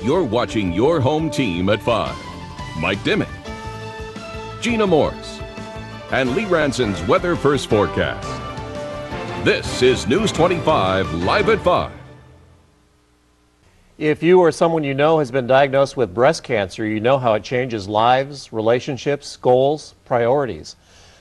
You're watching your home team at 5. Mike Dimmick, Gina Morse, and Lee Ranson's Weather First Forecast. This is News 25 Live at 5. If you or someone you know has been diagnosed with breast cancer, you know how it changes lives, relationships, goals, priorities.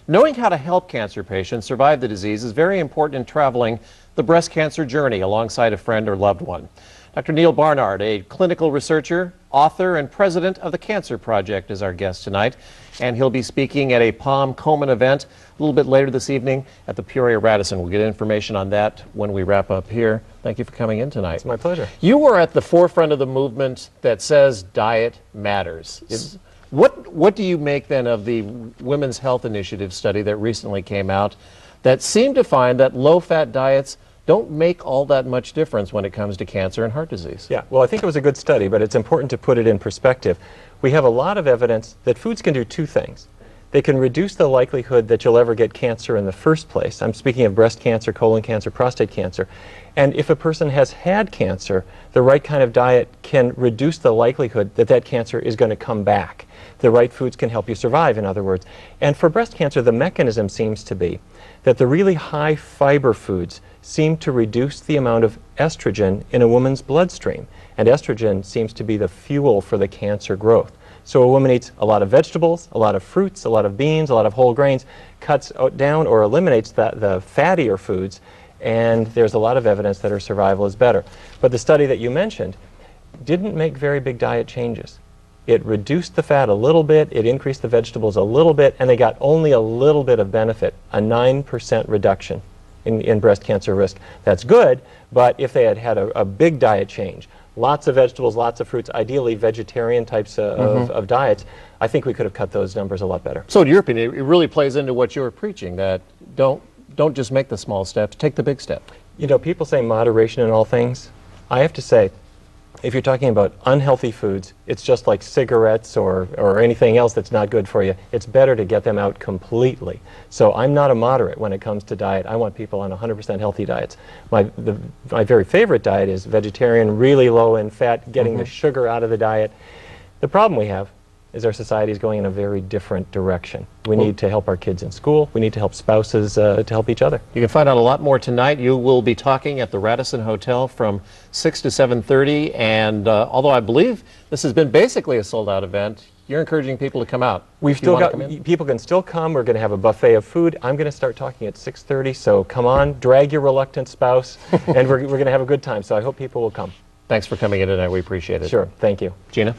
Knowing how to help cancer patients survive the disease is very important in traveling the breast cancer journey alongside a friend or loved one. Dr. Neil Barnard, a clinical researcher, author, and president of the Cancer Project, is our guest tonight. And he'll be speaking at a Palm Komen event a little bit later this evening at the Peoria Radisson. We'll get information on that when we wrap up here. Thank you for coming in tonight. It's my pleasure. You were at the forefront of the movement that says diet matters. What do you make then of the Women's Health Initiative study that recently came out that seemed to find that low-fat diets don't make all that much difference when it comes to cancer and heart disease? Yeah, well, I think it was a good study, but it's important to put it in perspective. We have a lot of evidence that foods can do two things. They can reduce the likelihood that you'll ever get cancer in the first place. I'm speaking of breast cancer, colon cancer, prostate cancer. And if a person has had cancer, the right kind of diet can reduce the likelihood that that cancer is going to come back. The right foods can help you survive, in other words. And for breast cancer, the mechanism seems to be that the really high fiber foods seem to reduce the amount of estrogen in a woman's bloodstream. And estrogen seems to be the fuel for the cancer growth. So a woman eats a lot of vegetables, a lot of fruits, a lot of beans, a lot of whole grains, cuts down or eliminates the fattier foods, and there's a lot of evidence that her survival is better. But the study that you mentioned didn't make very big diet changes. It reduced the fat a little bit, it increased the vegetables a little bit, and they got only a little bit of benefit, a 9% reduction in breast cancer risk. That's good, but if they had had a big diet change, lots of vegetables, lots of fruits, ideally vegetarian types of diets, I think we could have cut those numbers a lot better. So in your opinion, it really plays into what you're preaching, that don't just make the small steps, take the big step. You know, people say moderation in all things. I have to say, if you're talking about unhealthy foods, it's just like cigarettes or anything else that's not good for you. It's better to get them out completely. So I'm not a moderate when it comes to diet. I want people on 100% healthy diets. My very favorite diet is vegetarian, really low in fat, getting the sugar out of the diet. The problem we have is our society is going in a very different direction. We need to help our kids in school. We need to help spouses to help each other. You can find out a lot more tonight. You will be talking at the Radisson Hotel from 6 to 7:30, and although I believe this has been basically a sold-out event, you're encouraging people to come out. We've still got, people can still come. We're going to have a buffet of food. I'm going to start talking at 6:30, so come on, drag your reluctant spouse, and we're going to have a good time, so I hope people will come. Thanks for coming in tonight. We appreciate it. Sure. Thank you. Gina?